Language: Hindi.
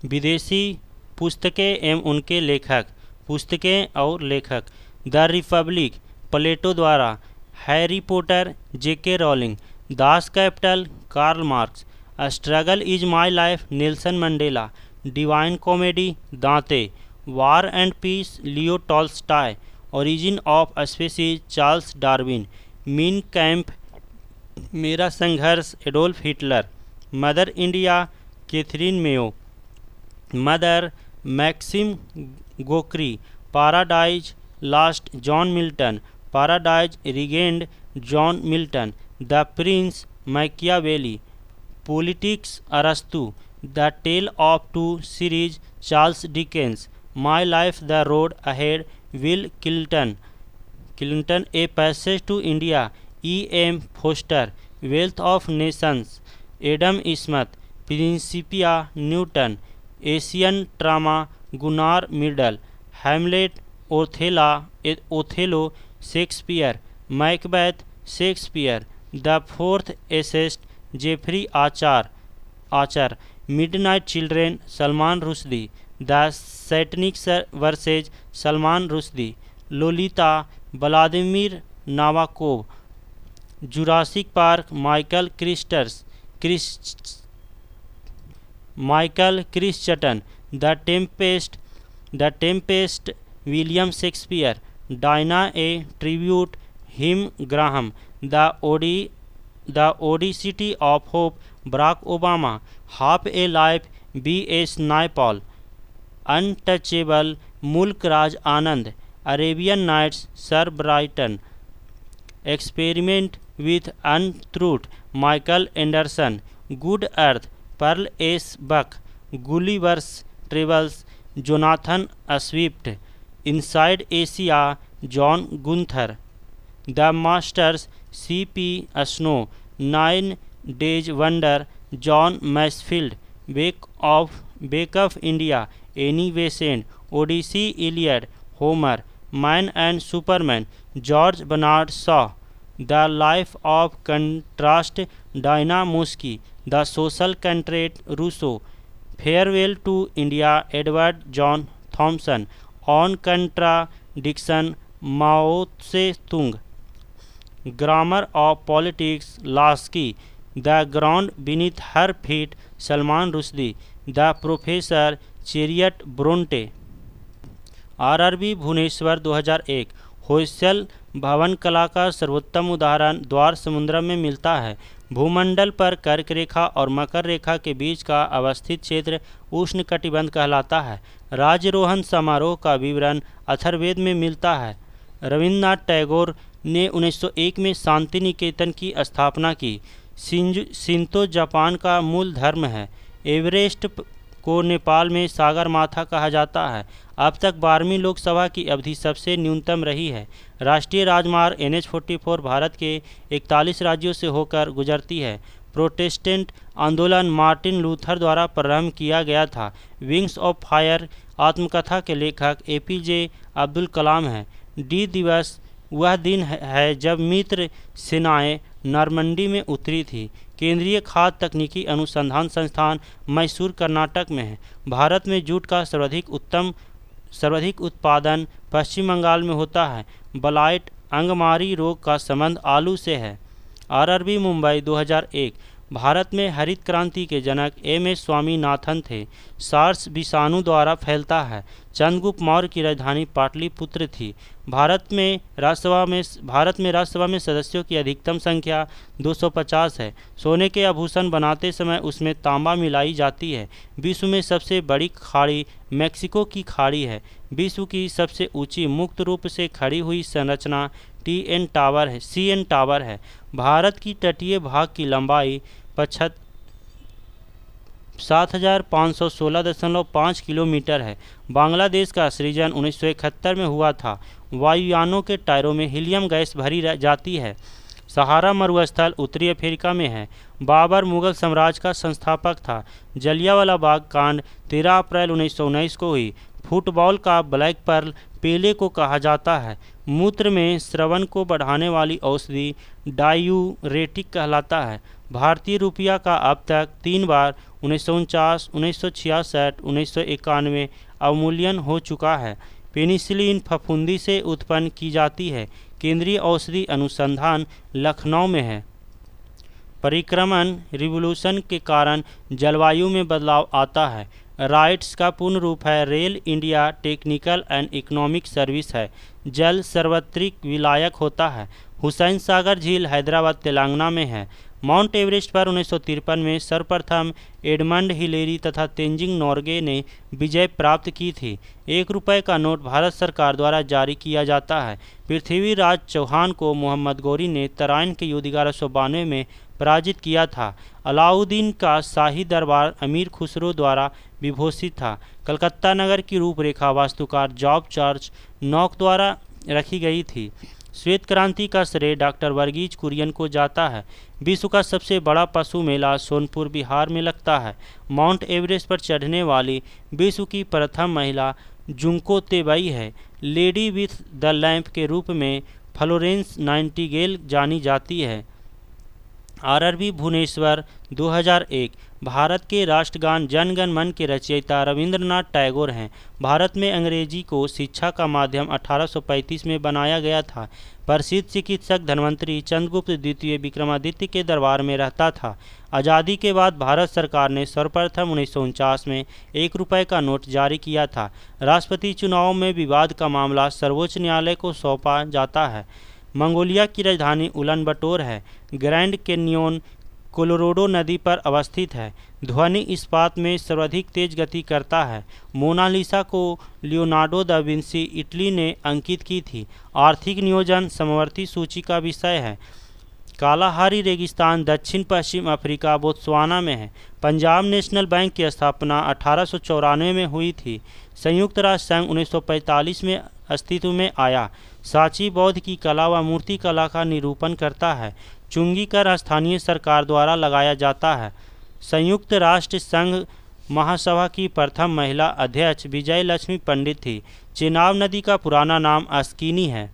विदेशी पुस्तकें एवं उनके लेखक। पुस्तकें और लेखक: द रिपब्लिक, प्लेटो द्वारा, Harry Potter, J K. Rowling, Das Kapital, Karl Marx, struggle is my life, Nelson Mandela, divine comedy, Dante, war and peace, Leo Tolstoy, origin of species, Charles Darwin, Mein Kampf, मेरा संघर्ष, Adolf Hitler, mother India, Katherine Mayo, mother, Maxim Gorky, paradise lost, John Milton, paradise regained, John Milton, the prince, Machiavelli, politics, अरस्तु, the tale of two cities, Charles Dickens, my life, the road ahead, will Clinton, a passage to India, E.M. Forster, wealth of nations, Adam Smith, Principia, Newton, Asian drama, Gunnar Myrdal, Hamlet, Othello, Shakespeare, Macbeth, Shakespeare, the fourth estate, Jeffrey Archer, midnight children, Salman Rushdie, the satanic verses, Salman Rushdie, Lolita, Vladimir Nabokov, Jurassic Park, Michael Crichton, the tempest, William Shakespeare, Diana a tribute, Tim Graham, the audacity of hope, Barack Obama, half a life, B.S. Naipaul, untouchable, Mulk Raj Anand, Arabian nights, sir Brighton, experiment with untruth, Michael Anderson, good earth, Pearl S Buck, Gulliver's travels, Jonathan Swift, inside Asia, John Gunther, the masters, C.P. Snow, 9 days wonder, John Masefield, wake of India, Annie Besant, Odyssey, Iliad, Homer, man and superman, George Bernard Shaw, the life of contrast, Diana Mosley, the social contract, Rousseau, farewell to India, Edward John Thompson, on contradiction, Mao Tse Tung, grammar of politics, Laski, the ground beneath her feet, Salman Rushdie, the professor, Charlotte Bronte. RRB Bhubaneswar 2001। Hoysala भवन कला का सर्वोत्तम उदाहरण द्वार समुद्रम में मिलता है। भूमंडल पर कर्क रेखा और मकर रेखा के बीच का अवस्थित क्षेत्र उष्णकटिबंध कहलाता है। राज्यरोहण समारोह का विवरण अथर्ववेद में मिलता है। रविन्द्रनाथ टैगोर ने 1901 में शांति निकेतन की स्थापना की। शिंतो जापान का मूल धर्म है। एवरेस्ट को नेपाल में सागर माथा कहा जाता है। अब तक 12वीं लोकसभा की अवधि सबसे न्यूनतम रही है। राष्ट्रीय राजमार्ग NH-44 भारत के 41 राज्यों से होकर गुजरती है। प्रोटेस्टेंट आंदोलन मार्टिन लूथर द्वारा प्रारंभ किया गया था। विंग्स ऑफ फायर आत्मकथा के लेखक APJ अब्दुल कलाम हैं। डी दिवस वह दिन है जब मित्र सेनाएं नॉर्मंडी में उतरी थी। केंद्रीय खाद्य तकनीकी अनुसंधान संस्थान मैसूर कर्नाटक में है। भारत में जूट का सर्वाधिक उत्पादन पश्चिम बंगाल में होता है। ब्लाइट अंगमारी रोग का संबंध आलू से है। RRB मुंबई 2001। भारत में हरित क्रांति के जनक MS स्वामीनाथन थे। सार्स विषाणु द्वारा फैलता है। चंद्रगुप्त मौर्य की राजधानी पाटलिपुत्र थी। भारत में राज्यसभा में सदस्यों की अधिकतम संख्या 250 है। सोने के आभूषण बनाते समय उसमें तांबा मिलाई जाती है। विश्व में सबसे बड़ी खाड़ी मैक्सिको की खाड़ी है। विश्व की सबसे ऊंची मुक्त रूप से खड़ी हुई संरचना CN टावर है। भारत की तटीय भाग की लंबाई 7516.5 किलोमीटर है। बांग्लादेश का सृजन 1971 में हुआ था। वायुयानों के टायरों में हीलियम गैस भरी जाती है। सहारा मरुस्थल उत्तरी अफ्रीका में है। बाबर मुगल साम्राज्य का संस्थापक था। जलियांवाला बाग कांड 13 अप्रैल 1919 को हुई। फुटबॉल का ब्लैक पर्ल पेले को कहा जाता है। मूत्र में श्रवण को बढ़ाने वाली औषधि डायूरेटिक कहलाता है। भारतीय रुपया का अब तक 3 बार 1949, 1966, 1991 अवमूल्यन हो चुका है। पेनिसिलिन फफूंदी से उत्पन्न की जाती है। केंद्रीय औषधि अनुसंधान लखनऊ में है। परिक्रमण रिवोल्यूशन के कारण जलवायु में बदलाव आता है। राइट्स का पूर्ण रूप है rail India technical and economic service है। जल सर्वत्रिक विलायक होता है। हुसैन सागर झील हैदराबाद तेलंगाना में है। माउंट एवरेस्ट पर 1953 में सर्वप्रथम एडमंड हिलेरी तथा तेंजिंग नोर्गे ने विजय प्राप्त की थी। 1 रुपये का नोट भारत सरकार द्वारा जारी किया जाता है। पृथ्वीराज चौहान को मोहम्मद गौरी ने तराइन के युद्ध 1192 में पराजित किया था। अलाउद्दीन का शाही दरबार अमीर खुसरो द्वारा विभूषित था। कलकत्ता नगर की रूपरेखा वास्तुकार जॉब चार्ल्स नॉक द्वारा रखी गई थी। श्वेत क्रांति का श्रेय डॉक्टर वर्गीज कुरियन को जाता है। विश्व का सबसे बड़ा पशु मेला सोनपुर बिहार में लगता है। माउंट एवरेस्ट पर चढ़ने वाली विश्व की प्रथम महिला जुंको तेबई है। लेडी विथ द लैंप के रूप में फ्लोरेंस नाइटिंगेल जानी जाती है। आरआरबी भुवनेश्वर 2001। भारत के राष्ट्रगान जन गण मन के रचयिता रविंद्रनाथ टैगोर हैं। भारत में अंग्रेजी को शिक्षा का माध्यम 1835 में बनाया गया था। प्रसिद्ध चिकित्सक धन्वंतरी चंद्रगुप्त द्वितीय विक्रमादित्य के दरबार में रहता था। आज़ादी के बाद भारत सरकार ने सर्वप्रथम 1949 में 1 रुपये का नोट जारी किया था। राष्ट्रपति चुनाव में विवाद का मामला सर्वोच्च न्यायालय को सौंपा जाता है। मंगोलिया की राजधानी उलानबटोर है। ग्रैंड कैन्योन कोलोराडो नदी पर अवस्थित है। ध्वनि इस्पात में सर्वाधिक तेज गति करता है। मोनालिसा को लियोनार्डो दा विंसी इटली ने अंकित की थी। आर्थिक नियोजन समवर्ती सूची का विषय है। कालाहारी रेगिस्तान दक्षिण पश्चिम अफ्रीका बोत्सवाना में है। पंजाब नेशनल बैंक की स्थापना 1894 में हुई थी। संयुक्त राष्ट्र संघ 1945 में अस्तित्व में आया। सांची बौद्ध की कला व मूर्ति कला का निरूपण करता है। चुंगी कर स्थानीय सरकार द्वारा लगाया जाता है। संयुक्त राष्ट्र संघ महासभा की प्रथम महिला अध्यक्ष विजय लक्ष्मी पंडित थी। चेनाब नदी का पुराना नाम अस्किनी है।